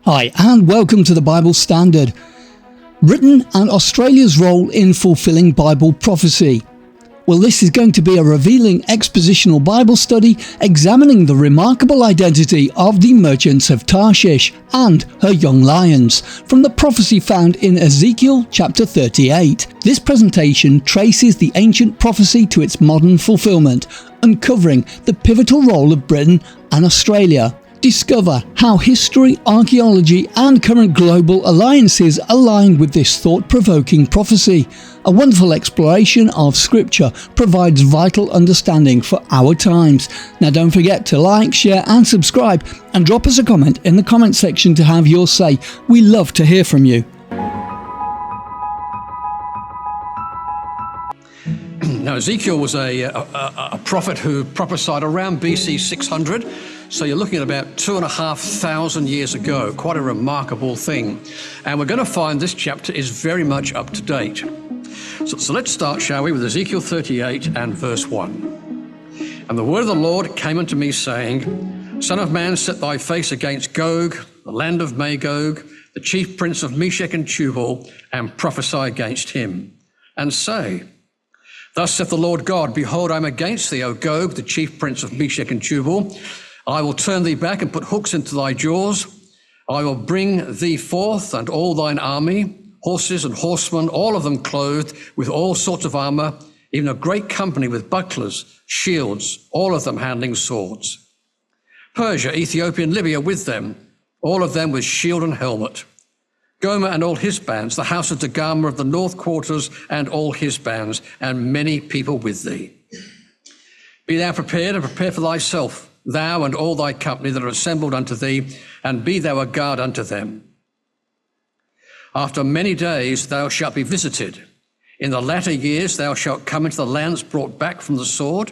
Hi, and welcome to the Bible Standard. Britain and Australia's role in fulfilling Bible prophecy. Well, this is going to be a revealing expositional Bible study examining the remarkable identity of the merchants of Tarshish and her young lions from the prophecy found in Ezekiel chapter 38. This presentation traces the ancient prophecy to its modern fulfillment, uncovering the pivotal role of Britain and Australia. Discover how history, archaeology and current global alliances align with this thought-provoking prophecy. A wonderful exploration of scripture provides vital understanding for our times. Now don't forget to like, share and subscribe, and drop us a comment in the comment section to have your say. We love to hear from you. Now, Ezekiel was a prophet who prophesied around BC 600, so you're looking at about 2,500 years ago, quite a remarkable thing. And we're going to find this chapter is very much up to date. So let's start, shall we, with Ezekiel 38 and verse 1. And the word of the Lord came unto me, saying, Son of man, set thy face against Gog, the land of Magog, the chief prince of Meshech and Tubal, and prophesy against him, and say, Thus saith the Lord God, Behold, I am against thee, O Gog, the chief prince of Meshech and Tubal. I will turn thee back and put hooks into thy jaws. I will bring thee forth and all thine army, horses and horsemen, all of them clothed with all sorts of armor, even a great company with bucklers, shields, all of them handling swords. Persia, Ethiopia, and Libya with them, all of them with shield and helmet. Gomer and all his bands, the house of Dagama of the north quarters and all his bands, and many people with thee. Be thou prepared and prepare for thyself, thou and all thy company that are assembled unto thee, and be thou a guard unto them. After many days thou shalt be visited. In the latter years thou shalt come into the lands brought back from the sword,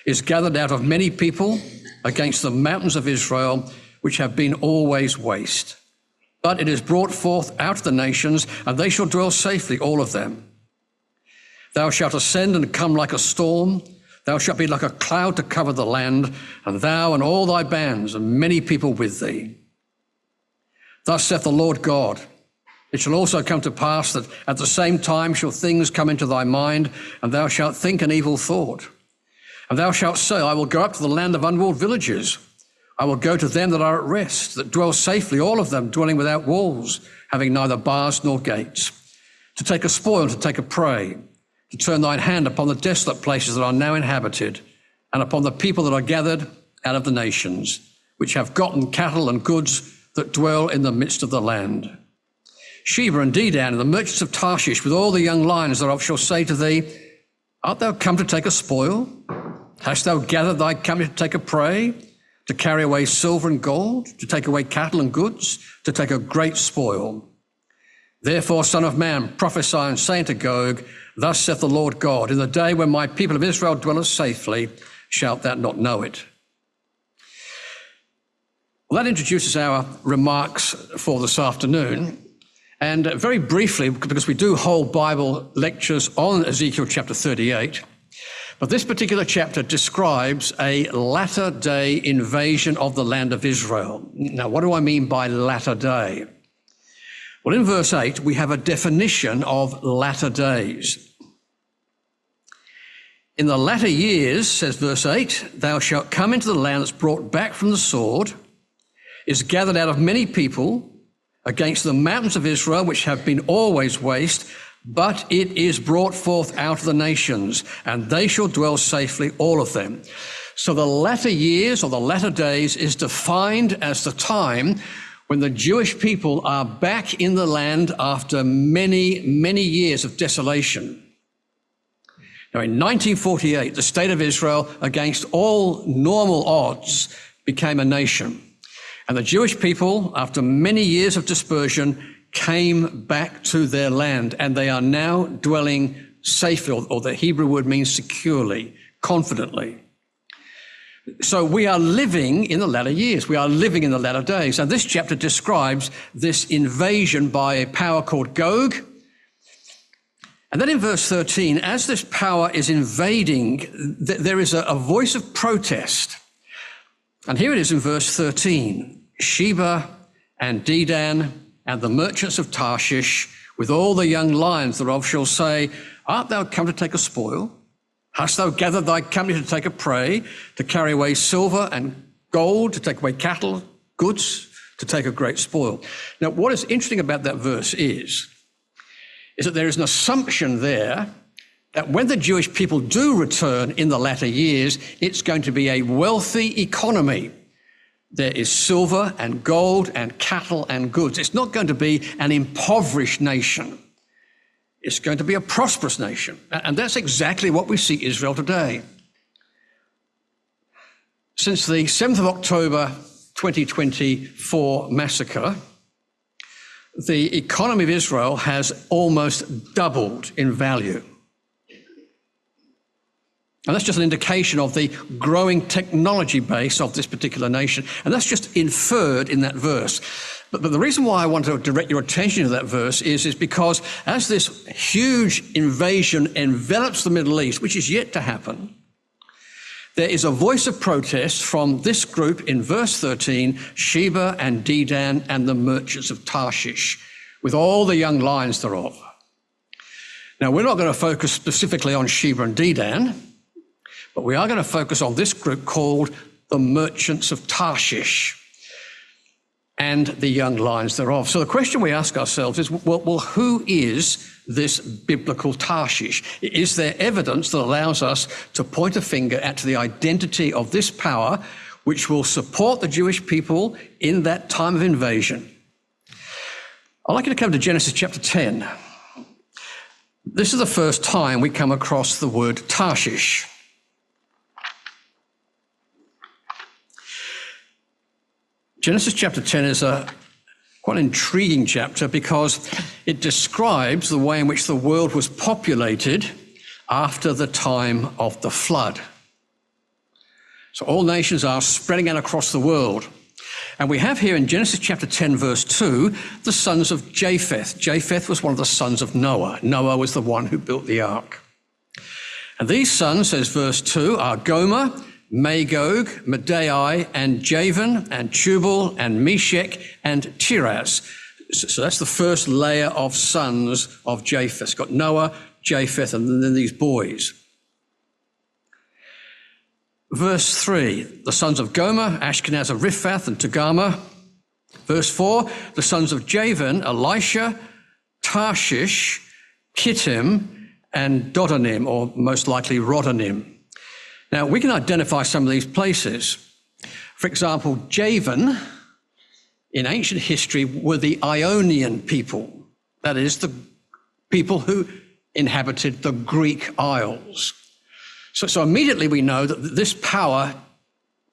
is gathered out of many people against the mountains of Israel, which have been always waste. But it is brought forth out of the nations, and they shall dwell safely, all of them. Thou shalt ascend and come like a storm. Thou shalt be like a cloud to cover the land, and thou and all thy bands, and many people with thee. Thus saith the Lord God, It shall also come to pass that at the same time shall things come into thy mind, and thou shalt think an evil thought. And thou shalt say, I will go up to the land of unwalled villages. I will go to them that are at rest, that dwell safely, all of them dwelling without walls, having neither bars nor gates, to take a spoil and to take a prey, to turn thine hand upon the desolate places that are now inhabited, and upon the people that are gathered out of the nations, which have gotten cattle and goods that dwell in the midst of the land. Sheba and Dedan and the merchants of Tarshish with all the young lions thereof shall say to thee, Art thou come to take a spoil? Hast thou gathered thy company to take a prey? To carry away silver and gold, to take away cattle and goods, to take a great spoil. Therefore, Son of man, prophesy and say unto Gog, Thus saith the Lord God, In the day when my people of Israel dwelleth safely, shalt thou not know it. Well, that introduces our remarks for this afternoon. And very briefly, because we do hold Bible lectures on Ezekiel chapter 38, but this particular chapter describes a latter-day invasion of the land of Israel. Now, what do I mean by latter day? Well, in verse 8, we have a definition of latter days. In the latter years, says verse 8, thou shalt come into the land that's brought back from the sword, is gathered out of many people against the mountains of Israel, which have been always waste, but it is brought forth out of the nations, and they shall dwell safely, all of them. So the latter years or the latter days is defined as the time when the Jewish people are back in the land after many, many years of desolation. Now, in 1948, the state of Israel, against all normal odds, became a nation. And the Jewish people, after many years of dispersion, came back to their land, and they are now dwelling safely, or the Hebrew word means securely, confidently. So we are living in the latter years. We are living in the latter days. And this chapter describes this invasion by a power called Gog. And then in verse 13, as this power is invading, there is a voice of protest. And here it is in verse 13. Sheba and Dedan, and the merchants of Tarshish, with all the young lions thereof, shall say, Art thou come to take a spoil? Hast thou gathered thy company to take a prey, to carry away silver and gold, to take away cattle, goods, to take a great spoil? Now, what is interesting about that verse is that there is an assumption there that when the Jewish people do return in the latter years, it's going to be a wealthy economy. There is silver and gold and cattle and goods. It's not going to be an impoverished nation. It's going to be a prosperous nation. And that's exactly what we see Israel today. Since the 7th of October 2024 massacre, the economy of Israel has almost doubled in value. And that's just an indication of the growing technology base of this particular nation. And that's just inferred in that verse. But the reason why I want to direct your attention to that verse is because as this huge invasion envelops the Middle East, which is yet to happen, there is a voice of protest from this group in verse 13, Sheba and Dedan and the merchants of Tarshish, with all the young lions thereof. Now, we're not going to focus specifically on Sheba and Dedan, but we are going to focus on this group called the merchants of Tarshish and the young lions thereof. So the question we ask ourselves is, well, who is this biblical Tarshish? Is there evidence that allows us to point a finger at the identity of this power which will support the Jewish people in that time of invasion? I'd like you to come to Genesis chapter 10. This is the first time we come across the word Tarshish. Genesis chapter 10 is a quite an intriguing chapter because it describes the way in which the world was populated after the time of the flood. So all nations are spreading out across the world. And we have here in Genesis chapter 10, verse 2, the sons of Japheth. Japheth was one of the sons of Noah. Noah was the one who built the ark. And these sons, says verse 2, are Gomer, Magog, Madai, and Javan, and Tubal, and Meshech, and Tiras. So that's the first layer of sons of Japheth. It's got Noah, Japheth, and then these boys. Verse 3, the sons of Gomer, Ashkenaz of Riphath and Togarmah. Verse 4, the sons of Javan, Elisha, Tarshish, Kittim, and Dodanim, or most likely Rodanim. Now, we can identify some of these places. For example, Javan, in ancient history, were the Ionian people. That is, the people who inhabited the Greek Isles. So immediately we know that this power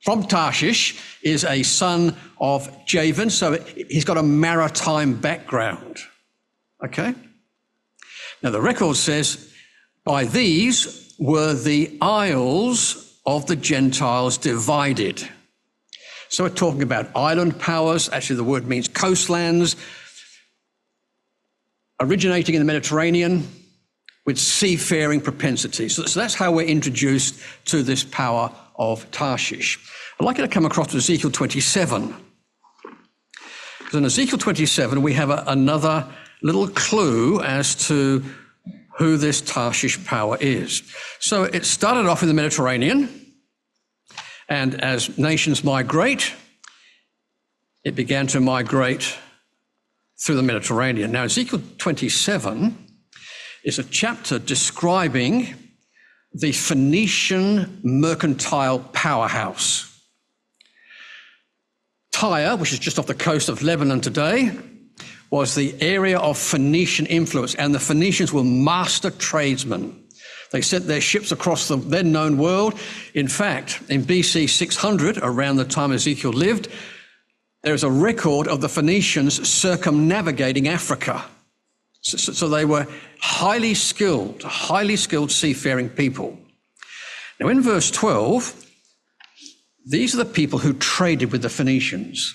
from Tarshish is a son of Javan, so he's got a maritime background. Okay? Now, the record says, by these were the isles of the Gentiles divided. So we're talking about island powers. Actually, the word means coastlands, originating in the Mediterranean with seafaring propensities. So that's how we're introduced to this power of Tarshish. I'd like you to come across to Ezekiel 27. Because in Ezekiel 27, we have another little clue as to who this Tarshish power is. So it started off in the Mediterranean, and as nations migrate, it began to migrate through the Mediterranean. Now, Ezekiel 27 is a chapter describing the Phoenician mercantile powerhouse. Tyre, which is just off the coast of Lebanon today, was the area of Phoenician influence, and the Phoenicians were master tradesmen. They sent their ships across the then known world. In fact, in BC 600, around the time Ezekiel lived, there is a record of the Phoenicians circumnavigating Africa. So they were highly skilled seafaring people. Now in verse 12, these are the people who traded with the Phoenicians.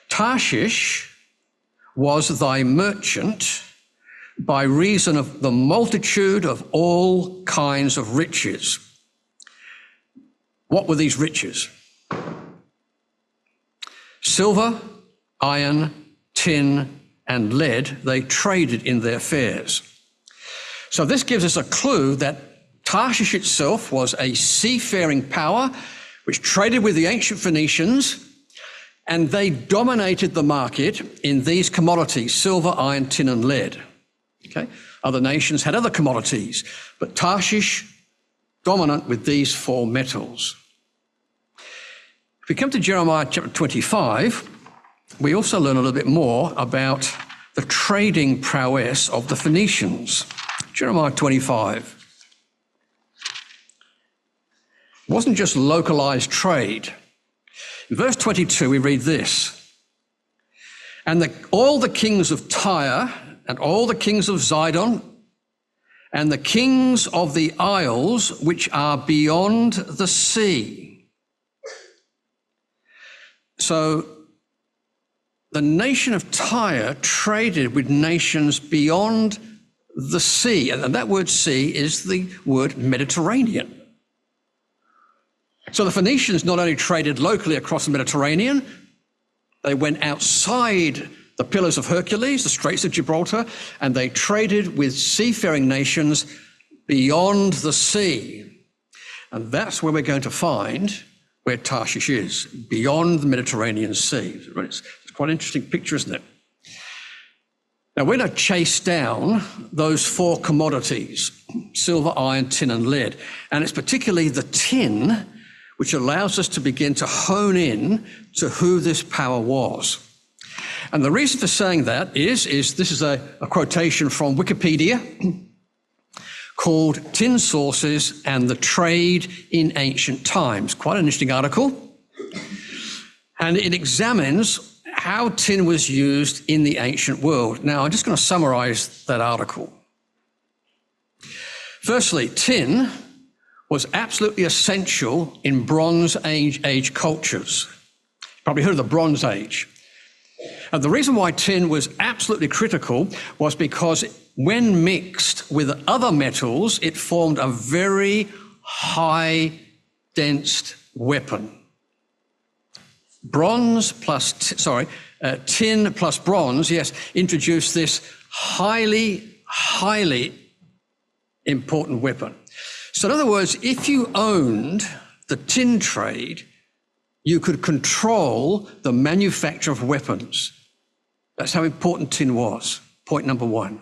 Tarshish was thy merchant by reason of the multitude of all kinds of riches. What were these riches? Silver, iron, tin, and lead they traded in their fairs. So this gives us a clue that Tarshish itself was a seafaring power which traded with the ancient Phoenicians, and they dominated the market in these commodities: silver, iron, tin, and lead. Okay? Other nations had other commodities, but Tarshish dominant with these four metals. If we come to Jeremiah chapter 25, we also learn a little bit more about the trading prowess of the Phoenicians. Jeremiah 25. It wasn't just localized trade. In verse 22, we read this: "And all the kings of Tyre and all the kings of Zidon and the kings of the isles which are beyond the sea." So the nation of Tyre traded with nations beyond the sea. And that word sea is the word Mediterranean. So the Phoenicians not only traded locally across the Mediterranean, they went outside the Pillars of Hercules, the Straits of Gibraltar, and they traded with seafaring nations beyond the sea. And that's where we're going to find where Tarshish is, beyond the Mediterranean Sea. It's quite an interesting picture, isn't it? Now, we're going to chase down those four commodities: silver, iron, tin, and lead. And it's particularly the tin which allows us to begin to hone in to who this power was. And the reason for saying that is this is a quotation from Wikipedia called "Tin Sources and the Trade in Ancient Times." Quite an interesting article. And it examines how tin was used in the ancient world. Now, I'm just going to summarize that article. Firstly, tin was absolutely essential in Bronze Age cultures. You've probably heard of the Bronze Age. And the reason why tin was absolutely critical was because when mixed with other metals, it formed a very high, dense weapon. Tin plus bronze, introduced this highly important weapon. So in other words, if you owned the tin trade, you could control the manufacture of weapons. That's how important tin was. Point number one.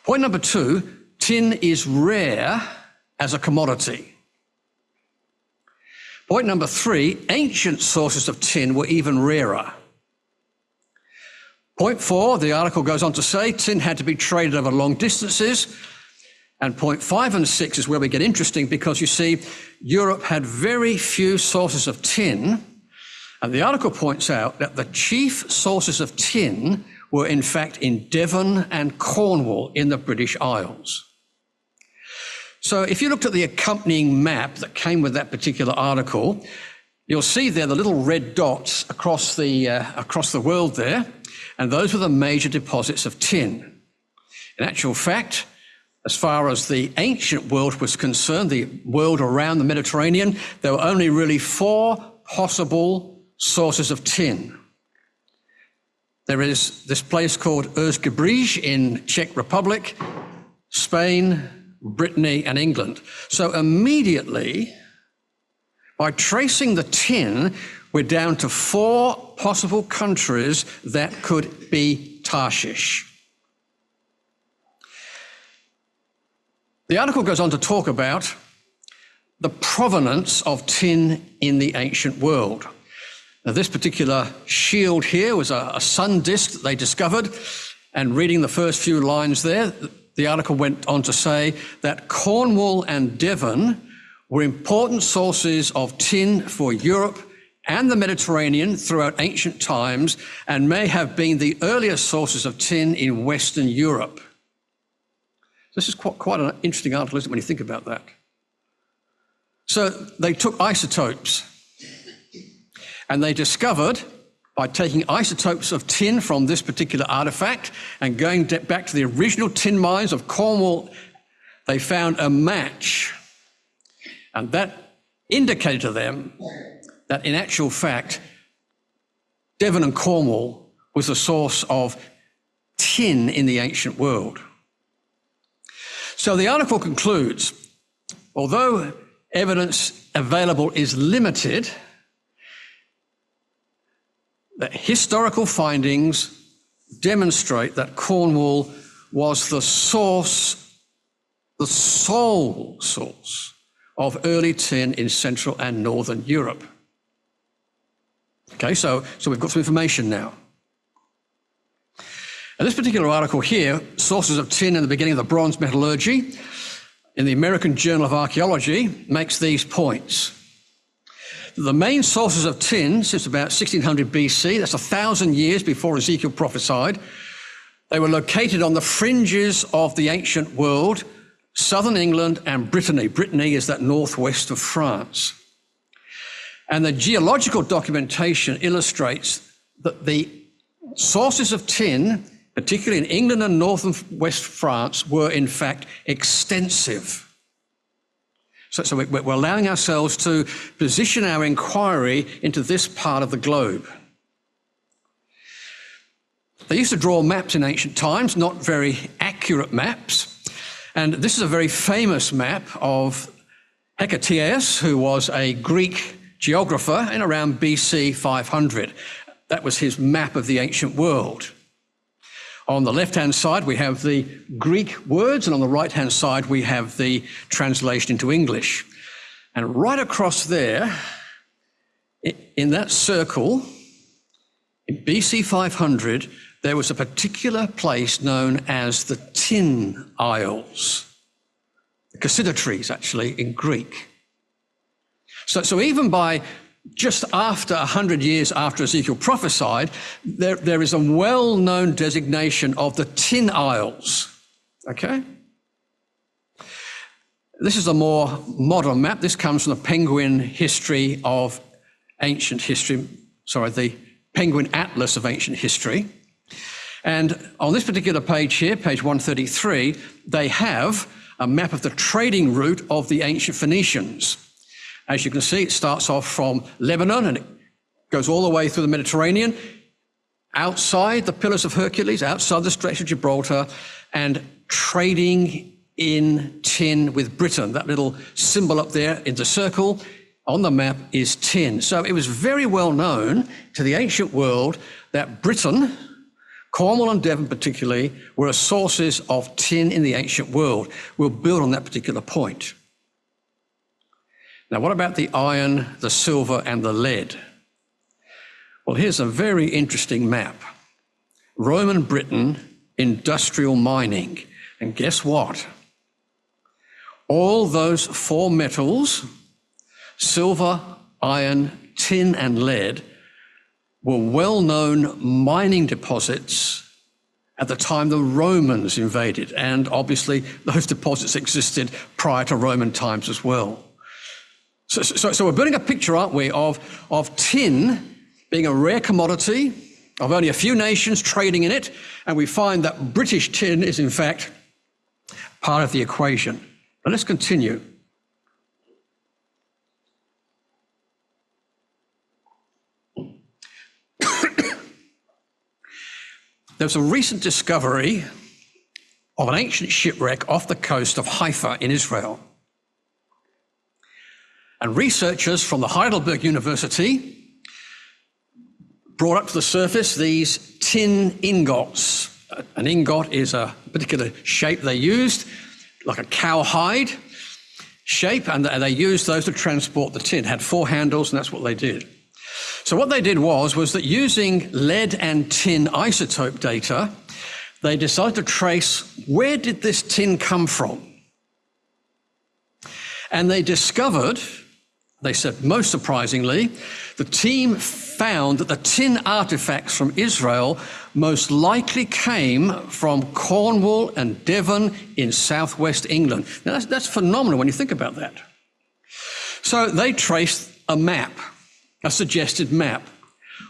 Point number two, tin is rare as a commodity. Point number three, ancient sources of tin were even rarer. Point four, the article goes on to say tin had to be traded over long distances. And point 5 and 6 is where we get interesting, because you see, Europe had very few sources of tin. And the article points out that the chief sources of tin were in fact in Devon and Cornwall in the British Isles. So if you looked at the accompanying map that came with that particular article, you'll see there the little red dots across the world there, and those were the major deposits of tin. In actual fact, as far as the ancient world was concerned, the world around the Mediterranean, there were only really 4 possible sources of tin. There is this place called Erzgebirge in Czech Republic, Spain, Brittany, and England. So immediately, by tracing the tin, we're down to 4 possible countries that could be Tarshish. The article goes on to talk about the provenance of tin in the ancient world. Now, this particular shield here was a sun disk that they discovered, and reading the first few lines there, the article went on to say that Cornwall and Devon were important sources of tin for Europe and the Mediterranean throughout ancient times, and may have been the earliest sources of tin in Western Europe. This is quite an interesting article, isn't it, when you think about that? So they took isotopes, and they discovered, by taking isotopes of tin from this particular artifact and going back to the original tin mines of Cornwall, they found a match. And that indicated to them that in actual fact, Devon and Cornwall was the source of tin in the ancient world. So the article concludes, although evidence available is limited, that historical findings demonstrate that Cornwall was the source, the sole source of early tin in Central and Northern Europe. Okay, so we've got some information now. And this particular article here, Sources of Tin in the Beginning of the Bronze Metallurgy, in the American Journal of Archaeology, makes these points. The main sources of tin since about 1600 BC, that's 1,000 years before Ezekiel prophesied, they were located on the fringes of the ancient world, southern England and Brittany. Brittany is that northwest of France. And the geological documentation illustrates that the sources of tin, particularly in England and north and west France, were in fact extensive. So we're allowing ourselves to position our inquiry into this part of the globe. They used to draw maps in ancient times, not very accurate maps. And this is a very famous map of Hecataeus, who was a Greek geographer in around BC 500. That was his map of the ancient world. On the left-hand side, we have the Greek words, and on the right-hand side, we have the translation into English. And right across there, in that circle, in BC 500, there was a particular place known as the Tin Isles, the Christadelphians, actually, in Greek. So even by just after 100 years after Ezekiel prophesied, there is a well-known designation of the Tin Isles, okay? This is a more modern map. This comes from the Penguin History of Ancient History, the Penguin Atlas of Ancient History. And on this particular page here, page 133, they have a map of the trading route of the ancient Phoenicians. As you can see, it starts off from Lebanon and it goes all the way through the Mediterranean, outside the Pillars of Hercules, outside the Straits of Gibraltar, and trading in tin with Britain. That little symbol up there in the circle on the map is tin. So it was very well known to the ancient world that Britain, Cornwall and Devon particularly, were sources of tin in the ancient world. We'll build on that particular point. Now, what about the iron, the silver, and the lead? Well, here's a very interesting map. Roman Britain, industrial mining. And guess what? All those four metals, silver, iron, tin, and lead, were well-known mining deposits at the time the Romans invaded. And obviously, those deposits existed prior to Roman times as well. So we're building a picture, aren't we, of tin being a rare commodity, of only a few nations trading in it, and we find that British tin is, in fact, part of the equation. Now let's continue. There's a recent discovery of an ancient shipwreck off the coast of Haifa in Israel. And researchers from the Heidelberg University brought up to the surface these tin ingots. An ingot is a particular shape they used, like a cowhide shape, and they used those to transport the tin. It had four handles, and that's what they did. So what they did was that using lead and tin isotope data, they decided to trace where did this tin come from. And they discovered, they said most surprisingly, the team found that the tin artifacts from Israel most likely came from Cornwall and Devon in southwest England. Now that's phenomenal when you think about that. So they traced a map, a suggested map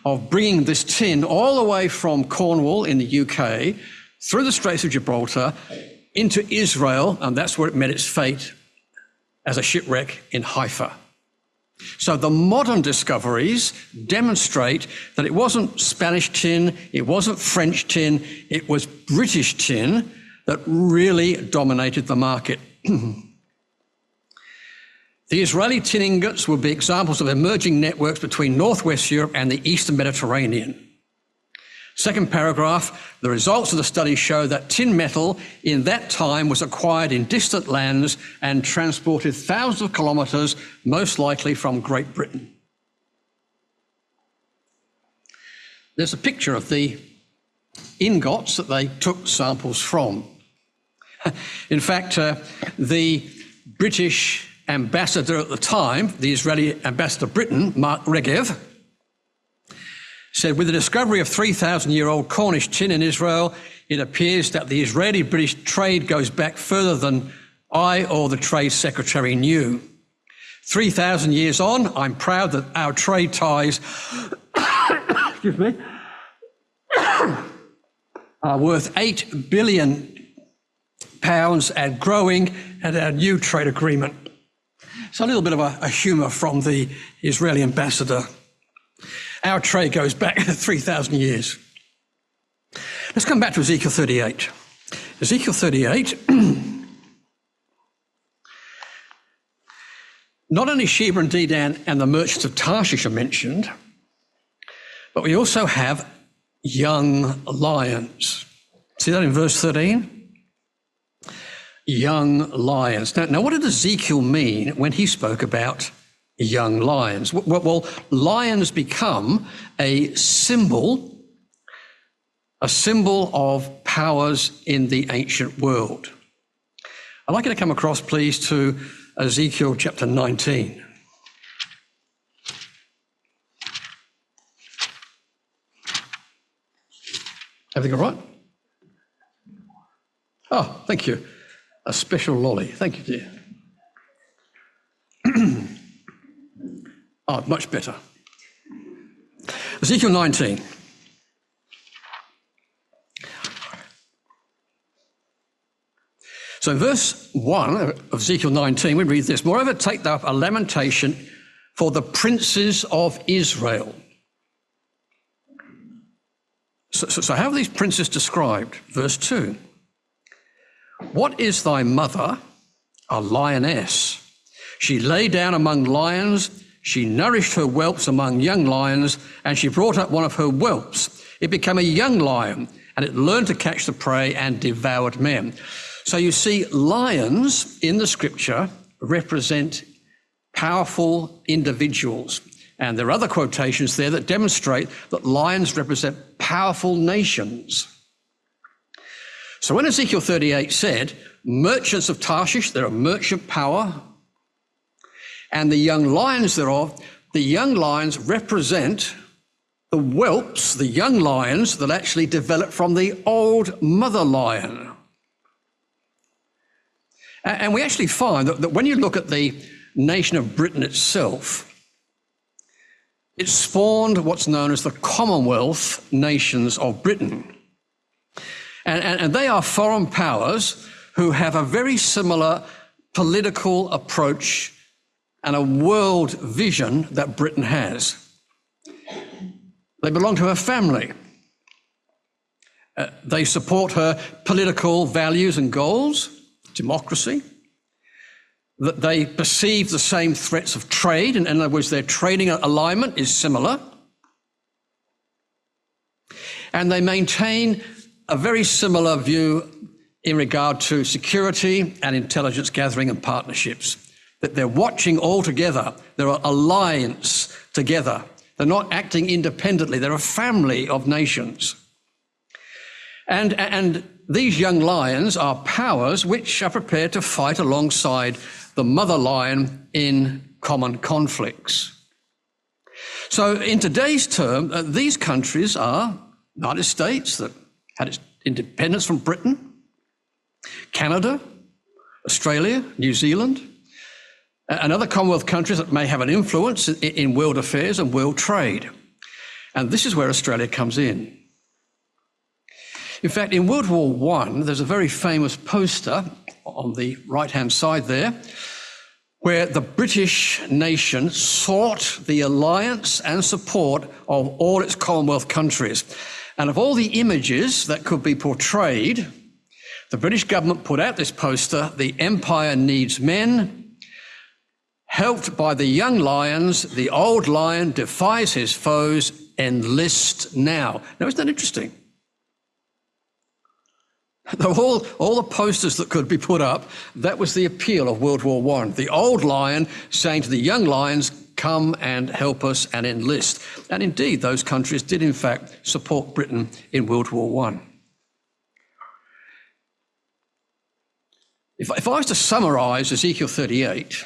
of bringing this tin all the way from Cornwall in the UK through the Straits of Gibraltar into Israel, and that's where it met its fate as a shipwreck in Haifa. So the modern discoveries demonstrate that it wasn't Spanish tin, it wasn't French tin, it was British tin that really dominated the market. The Israeli tin ingots would be examples of emerging networks between Northwest Europe and the Eastern Mediterranean. Second paragraph, the results of the study show that tin metal in that time was acquired in distant lands and transported thousands of kilometres, most likely from Great Britain. There's a picture of the ingots that they took samples from. In fact, the British ambassador at the time, the Israeli ambassador to Britain, Mark Regev, said, with the discovery of 3,000-year-old Cornish tin in Israel, it appears that the Israeli-British trade goes back further than I or the Trade Secretary knew. 3,000 years on, I'm proud that our trade ties excuse me, are worth £8 billion and growing, and our new trade agreement. So a little bit of a humour from the Israeli ambassador. Our trade goes back 3,000 years. Let's come back to Ezekiel 38. Ezekiel 38, not only Sheba and Dedan and the merchants of Tarshish are mentioned, but we also have young lions. See that in verse 13? Young lions. Now what did Ezekiel mean when he spoke about young lions? Well, lions become a symbol of powers in the ancient world. I'd like you to come across, please, to Ezekiel chapter 19. Everything all right? Oh, thank you. A special lolly. Thank you, dear. Oh, much better. Ezekiel 19. So in verse 1 of Ezekiel 19, we read this: moreover, take thou up a lamentation for the princes of Israel. So how are these princes described? Verse 2. What is thy mother? A lioness. She lay down among lions. She nourished her whelps among young lions, and she brought up one of her whelps. It became a young lion, and it learned to catch the prey and devoured men. So you see, lions in the scripture represent powerful individuals. And there are other quotations there that demonstrate that lions represent powerful nations. So when Ezekiel 38 said, merchants of Tarshish, they're a merchant power, and the young lions thereof, the young lions represent the whelps, the young lions that actually developed from the old mother lion. And we actually find that when you look at the nation of Britain itself, it spawned what's known as the Commonwealth nations of Britain. And they are foreign powers who have a very similar political approach and a world vision that Britain has. They belong to her family. They support her political values and goals, democracy. That they perceive the same threats of trade. In other words, their trading alignment is similar. And they maintain a very similar view in regard to security and intelligence gathering and partnerships. That they're watching all together. They're an alliance together. They're not acting independently. They're a family of nations. And these young lions are powers which are prepared to fight alongside the mother lion in common conflicts. So in today's term, these countries are United States that had its independence from Britain, Canada, Australia, New Zealand, and other Commonwealth countries that may have an influence in world affairs and world trade. And this is where Australia comes in. In fact, in World War I, there's a very famous poster on the right-hand side there where the British nation sought the alliance and support of all its Commonwealth countries. And of all the images that could be portrayed, the British government put out this poster, "The Empire Needs Men. Helped by the young lions, the old lion defies his foes. Enlist now." Now, isn't that interesting? All the posters that could be put up, that was the appeal of World War I. The old lion saying to the young lions, "Come and help us and enlist." And indeed, those countries did in fact support Britain in World War I. If I was to summarize Ezekiel 38,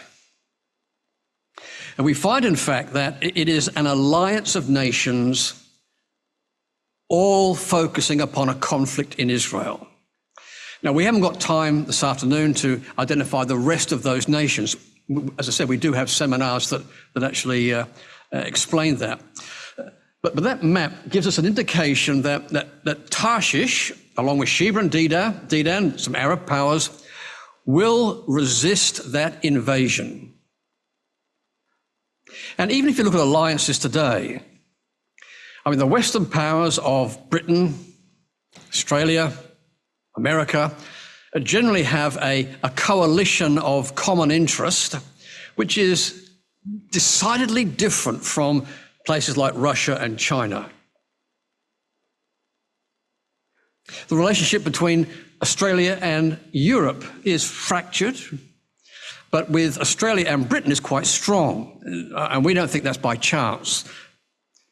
and we find in fact that it is an alliance of nations all focusing upon a conflict in Israel. Now, we haven't got time this afternoon to identify the rest of those nations. As I said, we do have seminars that actually explain that. But that map gives us an indication that Tarshish, along with Sheba and Dedan, some Arab powers, will resist that invasion. And even if you look at alliances today, I mean, the Western powers of Britain, Australia, America, generally have a coalition of common interest, which is decidedly different from places like Russia and China. The relationship between Australia and Europe is fractured, but with Australia and Britain is quite strong. And we don't think that's by chance,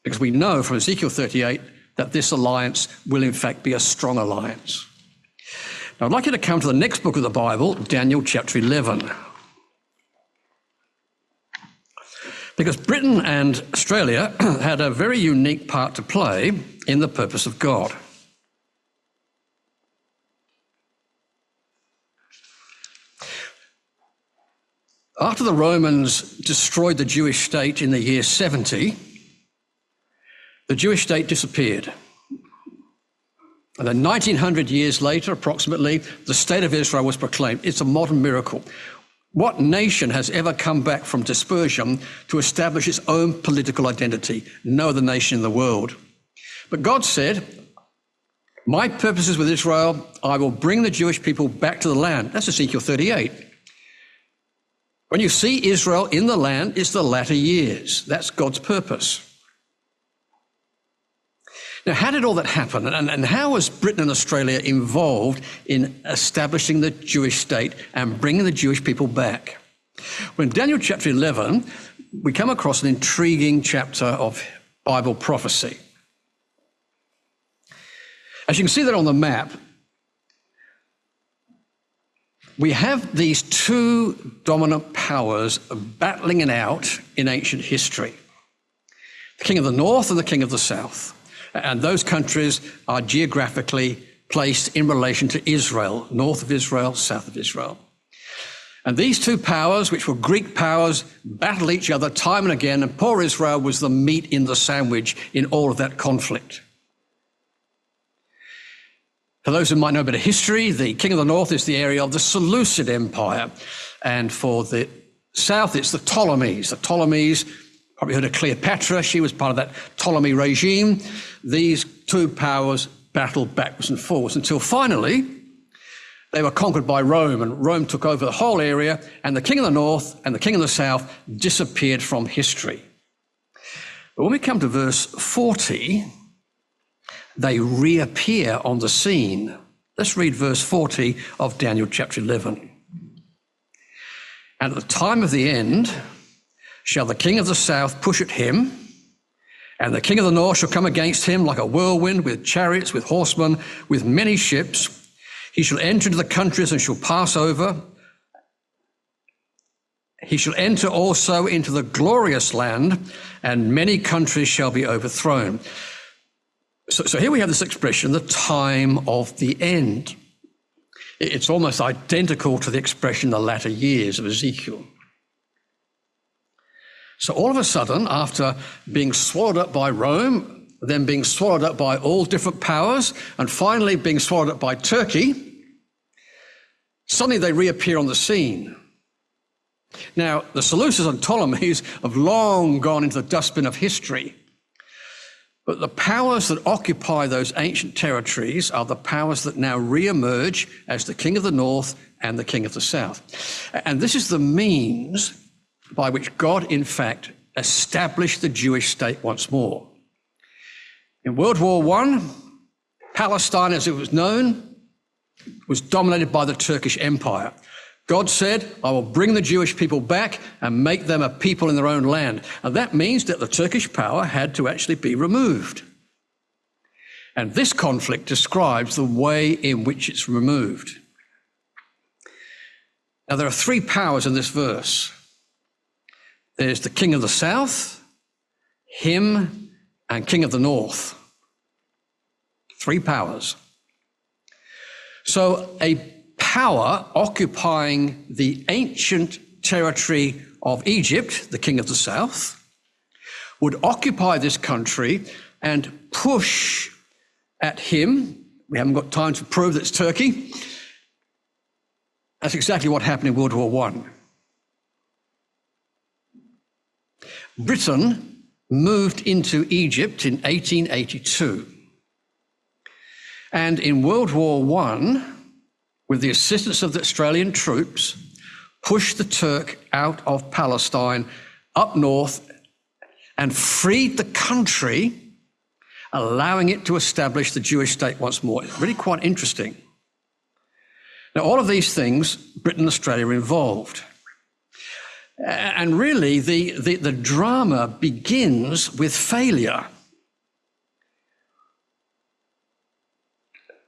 because we know from Ezekiel 38 that this alliance will in fact be a strong alliance. Now, I'd like you to come to the next book of the Bible, Daniel chapter 11. Because Britain and Australia had a very unique part to play in the purpose of God. After the Romans destroyed the Jewish state in the year 70, the Jewish state disappeared. And then 1900 years later, approximately, the state of Israel was proclaimed. It's a modern miracle. What nation has ever come back from dispersion to establish its own political identity? No other nation in the world. But God said, "My purpose is with Israel. I will bring the Jewish people back to the land." That's Ezekiel 38. When you see Israel in the land, it's the latter years. That's God's purpose. Now, how did all that happen? And how was Britain and Australia involved in establishing the Jewish state and bringing the Jewish people back? Well, in Daniel chapter 11, we come across an intriguing chapter of Bible prophecy. As you can see that on the map, we have these two dominant powers battling it out in ancient history: the king of the north and the king of the south. And those countries are geographically placed in relation to Israel, north of Israel, south of Israel. And these two powers, which were Greek powers, battled each other time and again, and poor Israel was the meat in the sandwich in all of that conflict. For those who might know a bit of history, the king of the north is the area of the Seleucid Empire. And for the south, it's the Ptolemies. The Ptolemies, probably heard of Cleopatra. She was part of that Ptolemy regime. These two powers battled backwards and forwards until finally they were conquered by Rome, and Rome took over the whole area, and the king of the north and the king of the south disappeared from history. But when we come to verse 40, they reappear on the scene. Let's read verse 40 of Daniel chapter 11. "And at the time of the end shall the king of the south push at him, and the king of the north shall come against him like a whirlwind, with chariots, with horsemen, with many ships. He shall enter into the countries and shall pass over. He shall enter also into the glorious land, and many countries shall be overthrown." So here we have this expression, the time of the end. It's almost identical to the expression, the latter years of Ezekiel. So all of a sudden, after being swallowed up by Rome, then being swallowed up by all different powers, and finally being swallowed up by Turkey, suddenly they reappear on the scene. Now, the Seleucids and Ptolemies have long gone into the dustbin of history. But the powers that occupy those ancient territories are the powers that now re-emerge as the king of the north and the king of the south. And this is the means by which God, in fact, established the Jewish state once more. In World War I, Palestine, as it was known, was dominated by the Turkish Empire. God said, I will bring the Jewish people back and make them a people in their own land. And that means that the Turkish power had to actually be removed. And this conflict describes the way in which it's removed. Now, there are three powers in this verse. There's the king of the south, him, and king of the north. Three powers. So a power occupying the ancient territory of Egypt, the king of the south, would occupy this country and push at him. We haven't got time to prove that it's Turkey. That's exactly what happened in World War I. Britain moved into Egypt in 1882. And in World War I, with the assistance of the Australian troops, pushed the Turk out of Palestine up north and freed the country, allowing it to establish the Jewish state once more. It's really quite interesting. Now, all of these things, Britain and Australia are involved. And really, the drama begins with failure.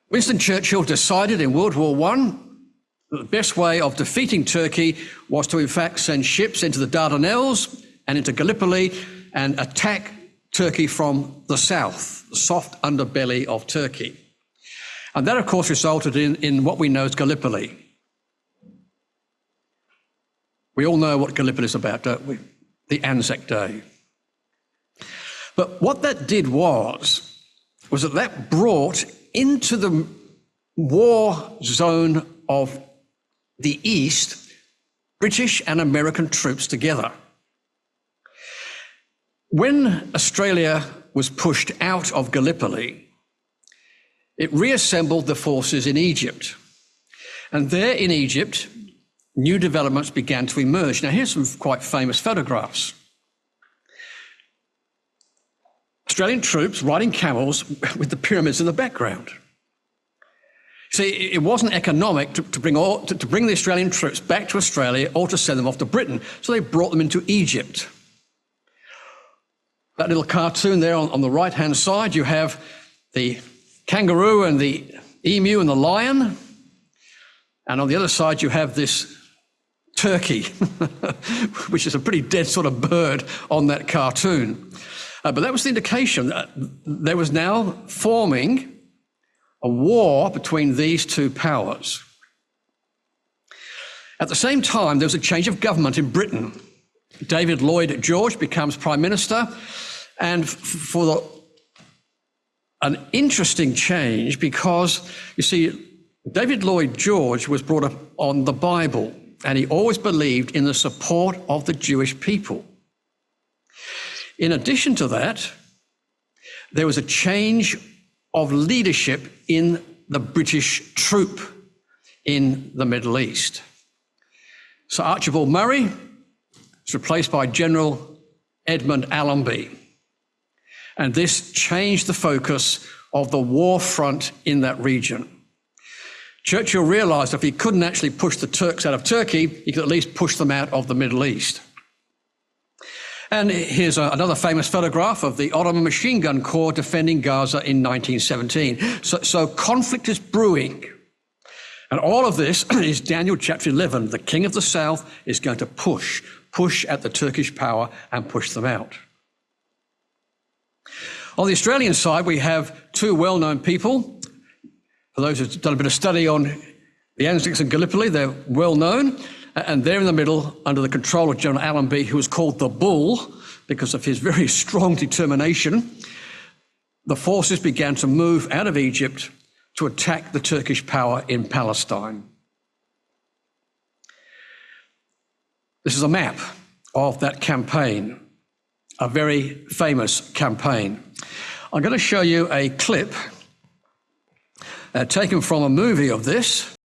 Winston Churchill decided in World War I that the best way of defeating Turkey was to, in fact, send ships into the Dardanelles and into Gallipoli and attack Turkey from the south, the soft underbelly of Turkey. And that, of course, resulted in what we know as Gallipoli. We all know what Gallipoli is about, don't we? The Anzac Day. But what that did was that brought into the war zone of the East British and American troops together. When Australia was pushed out of Gallipoli, it reassembled the forces in Egypt. And there in Egypt, new developments began to emerge. Now, here's some quite famous photographs. Australian troops riding camels with the pyramids in the background. See, it wasn't economic to bring the Australian troops back to Australia or to send them off to Britain, so they brought them into Egypt. That little cartoon there on the right-hand side, you have the kangaroo and the emu and the lion, and on the other side you have this turkey, which is a pretty dead sort of bird on that cartoon. But that was the indication that there was now forming a war between these two powers. At the same time, there was a change of government in Britain. David Lloyd George becomes Prime Minister, and for an interesting change, because, you see, David Lloyd George was brought up on the Bible, and he always believed in the support of the Jewish people. In addition to that, there was a change of leadership in the British troop in the Middle East. Sir Archibald Murray was replaced by General Edmund Allenby. And this changed the focus of the war front in that region. Churchill realized if he couldn't actually push the Turks out of Turkey, he could at least push them out of the Middle East. And here's another famous photograph of the Ottoman Machine Gun Corps defending Gaza in 1917. So conflict is brewing. And all of this is Daniel chapter 11. The king of the south is going to push at the Turkish power and push them out. On the Australian side, we have two well-known people. For those who've done a bit of study on the Anzacs and Gallipoli, they're well-known. And there in the middle, under the control of General Allenby, who was called the Bull because of his very strong determination, the forces began to move out of Egypt to attack the Turkish power in Palestine. This is a map of that campaign, a very famous campaign. I'm going to show you a clip taken from a movie of this.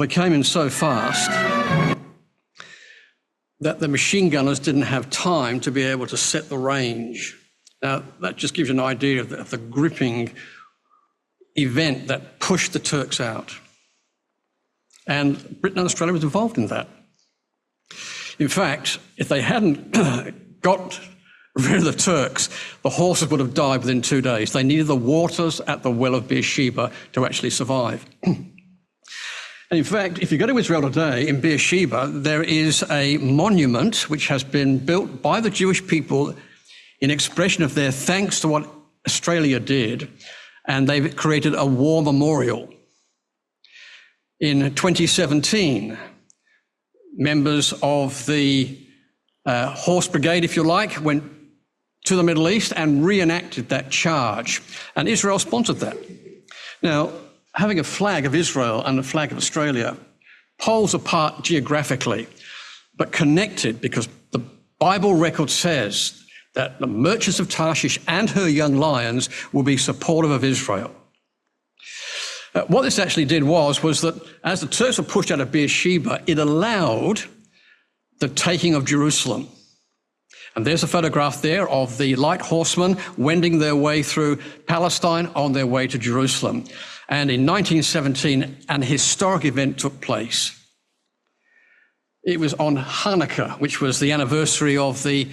came in so fast that the machine gunners didn't have time to be able to set the range. Now, that just gives you an idea of the gripping event that pushed the Turks out. And Britain and Australia was involved in that. In fact, if they hadn't got rid of the Turks, the horses would have died within 2 days. They needed the waters at the well of Beersheba to actually survive. And in fact, if you go to Israel today, in Beersheba, there is a monument which has been built by the Jewish people in expression of their thanks to what Australia did, and they've created a war memorial. In 2017, members of the Horse Brigade, if you like, went to the Middle East and reenacted that charge, and Israel sponsored that. Now, having a flag of Israel and a flag of Australia, poles apart geographically, but connected because the Bible record says that the merchants of Tarshish and her young lions will be supportive of Israel. What this actually did was that as the Turks were pushed out of Beersheba, it allowed the taking of Jerusalem. And there's a photograph there of the light horsemen wending their way through Palestine on their way to Jerusalem. And in 1917, an historic event took place. It was on Hanukkah, which was the anniversary of the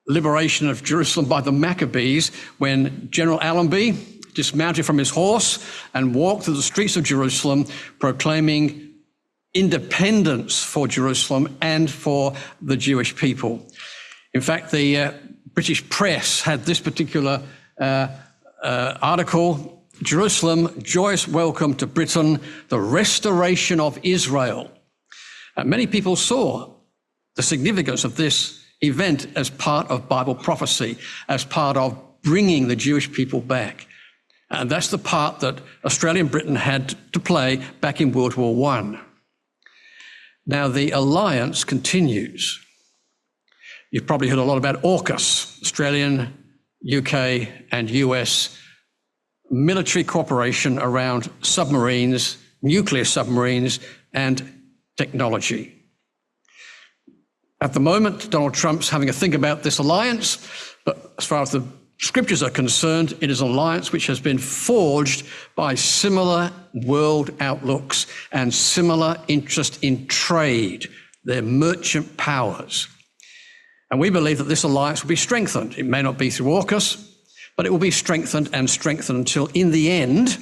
liberation of Jerusalem by the Maccabees, when General Allenby dismounted from his horse and walked through the streets of Jerusalem, proclaiming independence for Jerusalem and for the Jewish people. In fact, the British press had this particular article, "Jerusalem, joyous welcome to Britain, the restoration of Israel." Many people saw the significance of this event as part of Bible prophecy, as part of bringing the Jewish people back. And that's the part that Australia and Britain had to play back in World War I. Now, the alliance continues. You've probably heard a lot about AUKUS, Australian, UK, and US military cooperation around submarines, nuclear submarines, and technology. At the moment, Donald Trump's having a think about this alliance, but as far as the Scriptures are concerned, it is an alliance which has been forged by similar world outlooks and similar interest in trade, their merchant powers. And we believe that this alliance will be strengthened. It may not be through AUKUS, but it will be strengthened and strengthened until, in the end,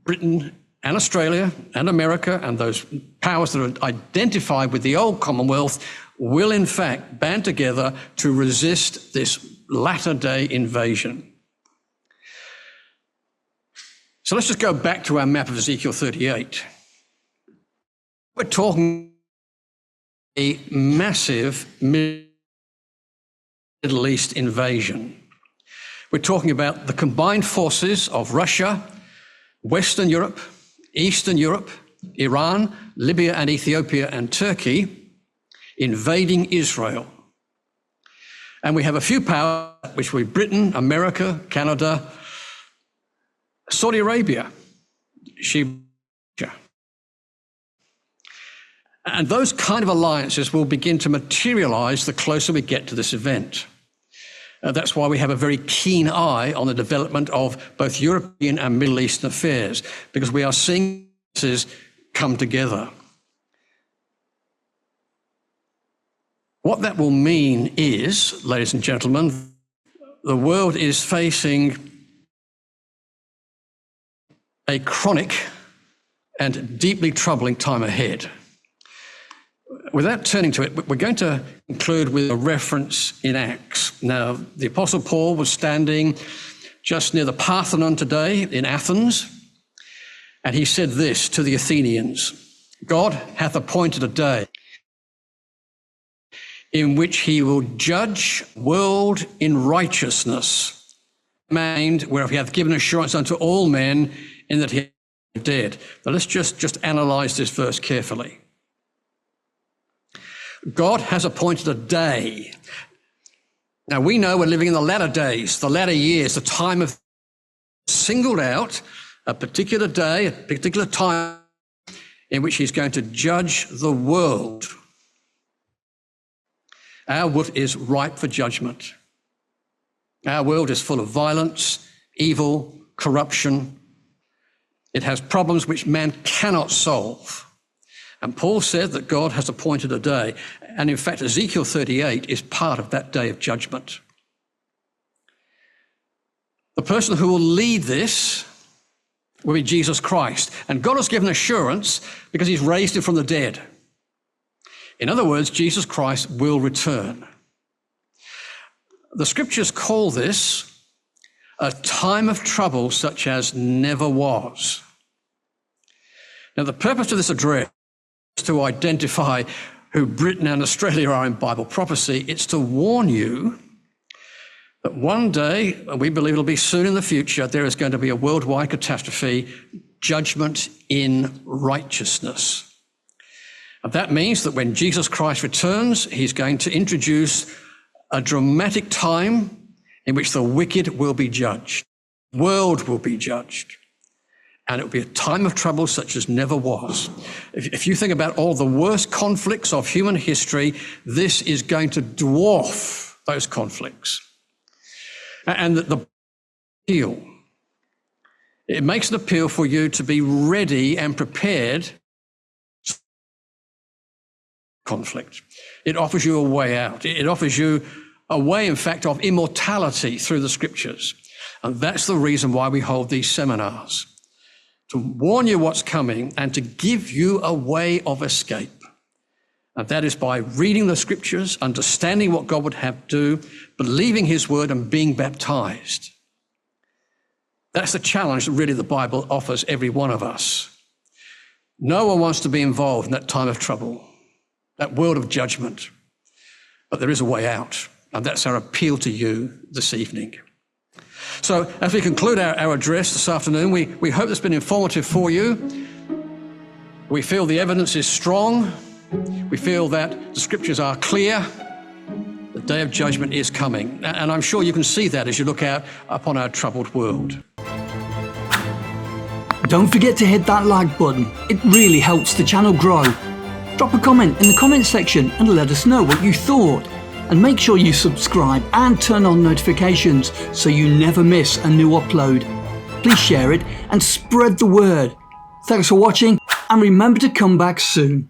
Britain and Australia and America and those powers that are identified with the old Commonwealth will, in fact, band together to resist this latter-day invasion. So let's just go back to our map of Ezekiel 38. We're talking a massive Middle East invasion. We're talking about the combined forces of Russia, Western Europe, Eastern Europe, Iran, Libya and Ethiopia and Turkey invading Israel. And we have a few powers, which will be Britain, America, Canada, Saudi Arabia, and those kind of alliances will begin to materialize the closer we get to this event. That's why we have a very keen eye on the development of both European and Middle Eastern affairs, because we are seeing this come together. What that will mean is, ladies and gentlemen, the world is facing a chronic and deeply troubling time ahead. Without turning to it, we're going to conclude with a reference in Acts. Now, the Apostle Paul was standing just near the Parthenon today in Athens, and he said this to the Athenians: "God hath appointed a day in which he will judge the world in righteousness, whereof he hath given assurance unto all men in that he is dead." Now let's just analyze this verse carefully. God has appointed a day. Now we know we're living in the latter days, the latter years, the time of singled out a particular day, a particular time in which he's going to judge the world. Our world is ripe for judgment. Our world is full of violence, evil, corruption. It has problems which man cannot solve. And Paul said that God has appointed a day. And in fact, Ezekiel 38 is part of that day of judgment. The person who will lead this will be Jesus Christ. And God has given assurance because he's raised him from the dead. In other words, Jesus Christ will return. The scriptures call this a time of trouble such as never was. Now, the purpose of this address is to identify who Britain and Australia are in Bible prophecy. It's to warn you that one day, and we believe it'll be soon in the future, there is going to be a worldwide catastrophe, judgment in righteousness. And that means that when Jesus Christ returns, he's going to introduce a dramatic time in which the wicked will be judged, the world will be judged, and it will be a time of trouble such as never was. If you think about all the worst conflicts of human history, this is going to dwarf those conflicts. And the appeal, it makes an appeal for you to be ready and prepared. Conflict. It offers you a way out. It offers you a way, in fact, of immortality through the scriptures. And that's the reason why we hold these seminars, to warn you what's coming and to give you a way of escape. And that is by reading the scriptures, understanding what God would have do, believing his word and being baptized. That's the challenge that really the Bible offers every one of us. No one wants to be involved in that time of trouble, that world of judgment, but there is a way out, and that's our appeal to you this evening. So as we conclude our address this afternoon, we hope it's been informative for you. We feel the evidence is strong. We feel that the scriptures are clear. The day of judgment is coming, and I'm sure you can see that as you look out upon our troubled world. Don't forget to hit that like button. It really helps the channel grow. Drop a comment in the comment section and let us know what you thought. And make sure you subscribe and turn on notifications so you never miss a new upload. Please share it and spread the word. Thanks for watching, and remember to come back soon.